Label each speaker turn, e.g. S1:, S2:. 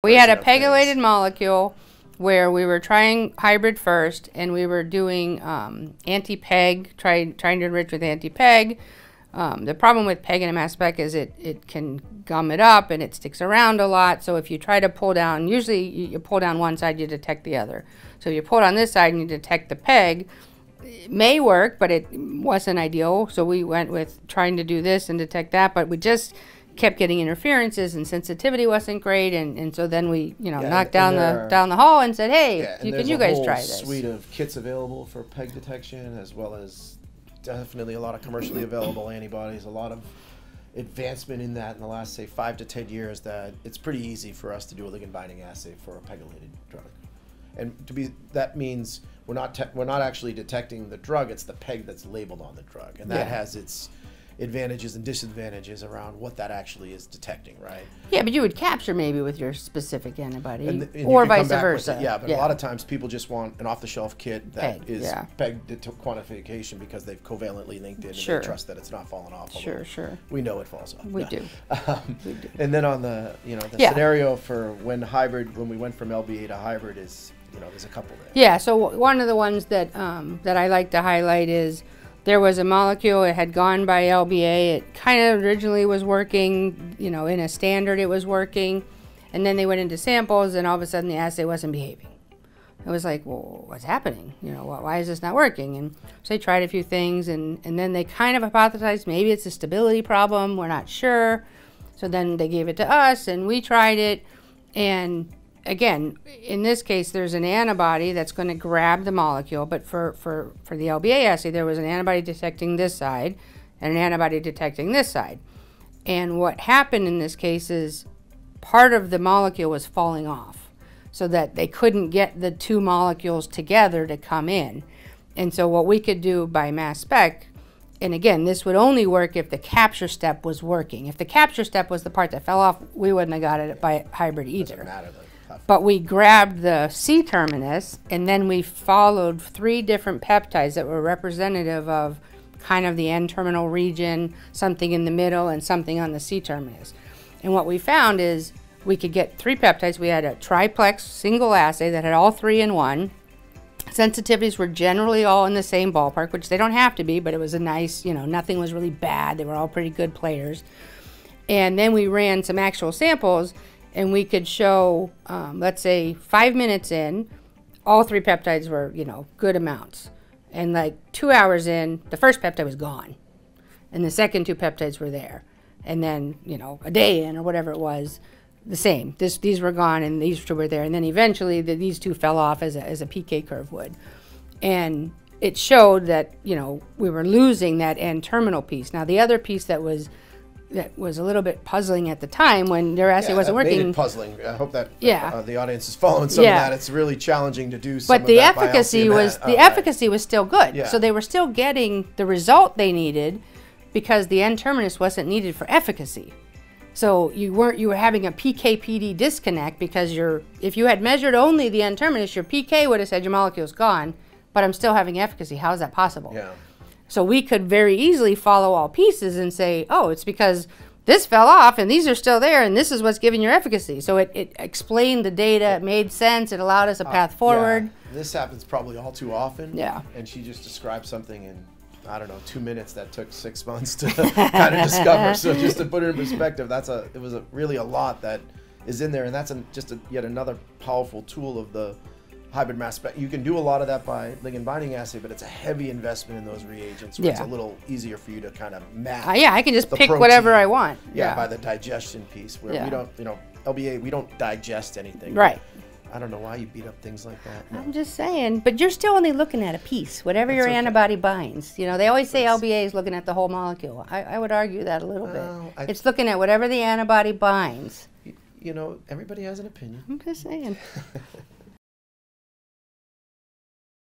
S1: We had a pegylated molecule where we were trying hybrid first, and we were doing anti-PEG, trying to enrich with anti-PEG. The problem with PEG in a mass spec is it can gum it up and it sticks around a lot. So if you try to pull down, usually you pull down one side, you detect the other. So if you pull on this side and you detect the PEG, it may work, but it wasn't ideal. So we went with trying to do this and detect that, but we just kept getting interferences and sensitivity wasn't great, and so then we knocked down the hall and said, hey, can you guys try this?
S2: There's a whole suite of kits available for PEG detection, as well as definitely a lot of commercially available antibodies, a lot of advancement in that in the last, say, 5 to 10 years, that it's pretty easy for us to do a ligand binding assay for a pegylated drug. And that means we're not actually detecting the drug, it's the PEG that's labeled on the drug, and that has its advantages and disadvantages around what that actually is detecting, right?
S1: Yeah, but you would capture maybe with your specific antibody, or vice versa.
S2: But a lot of times people just want an off-the-shelf kit that is PEG quantification because they've covalently linked it and they trust that it's not falling off.
S1: Sure.
S2: We know it falls off.
S1: We do.
S2: And then on the scenario for when we went from LBA to hybrid is, there's a couple there.
S1: Yeah. So one of the ones that that I like to highlight is, there was a molecule, it had gone by LBA, it kind of originally was working, in a standard it was working, and then they went into samples and all of a sudden the assay wasn't behaving. It was like, well, what's happening? Why is this not working? And so they tried a few things, and then they kind of hypothesized maybe it's a stability problem, we're not sure. So then they gave it to us and we tried it, and again, in this case, there's an antibody that's going to grab the molecule, but for the LBA assay, there was an antibody detecting this side and an antibody detecting this side. And what happened in this case is part of the molecule was falling off so that they couldn't get the two molecules together to come in. And so what we could do by mass spec, and again, this would only work if the capture step was working. If the capture step was the part that fell off, we wouldn't have got it by hybrid either.
S2: Doesn't matter, though.
S1: But we grabbed the C terminus, and then we followed 3 different peptides that were representative of kind of the N-terminal region, something in the middle, and something on the C terminus. And what we found is we could get 3 peptides. We had a triplex single assay that had all 3 in one. Sensitivities were generally all in the same ballpark, which they don't have to be, but it was a nice, nothing was really bad. They were all pretty good players. And then we ran some actual samples, and we could show, let's say 5 minutes in, all 3 peptides were, good amounts. And like 2 hours in, the first peptide was gone. And the second 2 peptides were there. And then, a day in or whatever it was, the same. These were gone and these 2 were there. And then eventually these 2 fell off as a PK curve would. And it showed that, we were losing that N-terminal piece. Now the other piece that was a little bit puzzling at the time when their assay wasn't working.
S2: Made it puzzling. I hope that the audience is following some of that. It's really challenging to do some
S1: but
S2: of
S1: the
S2: that
S1: efficacy was efficacy was still good.
S2: Yeah.
S1: So they were still getting the result they needed because the N-terminus wasn't needed for efficacy. So you were having a PK/PD disconnect because if you had measured only the N-terminus, your PK would have said your molecule's gone, but I'm still having efficacy. How is that possible?
S2: Yeah.
S1: So we could very easily follow all pieces and say, oh, it's because this fell off and these are still there and this is what's giving your efficacy. So it explained the data, it made sense, it allowed us a path forward.
S2: Yeah. This happens probably all too often.
S1: Yeah.
S2: And she just described something in, 2 minutes that took 6 months to kind of discover. So just to put it in perspective, it was really a lot that is in there, and that's yet another powerful tool of the hybrid mass spec. You can do a lot of that by ligand binding assay, but it's a heavy investment in those reagents. Where it's a little easier for you to kind of map.
S1: I can just pick whatever I want.
S2: Yeah, by the digestion piece, where we don't, LBA, we don't digest anything.
S1: Right.
S2: I don't know why you beat up things like that. No.
S1: I'm just saying, but you're still only looking at a piece, whatever your antibody binds. They always say LBA is looking at the whole molecule. I would argue that a little bit. It's looking at whatever the antibody binds.
S2: Everybody has an opinion.
S1: I'm just saying.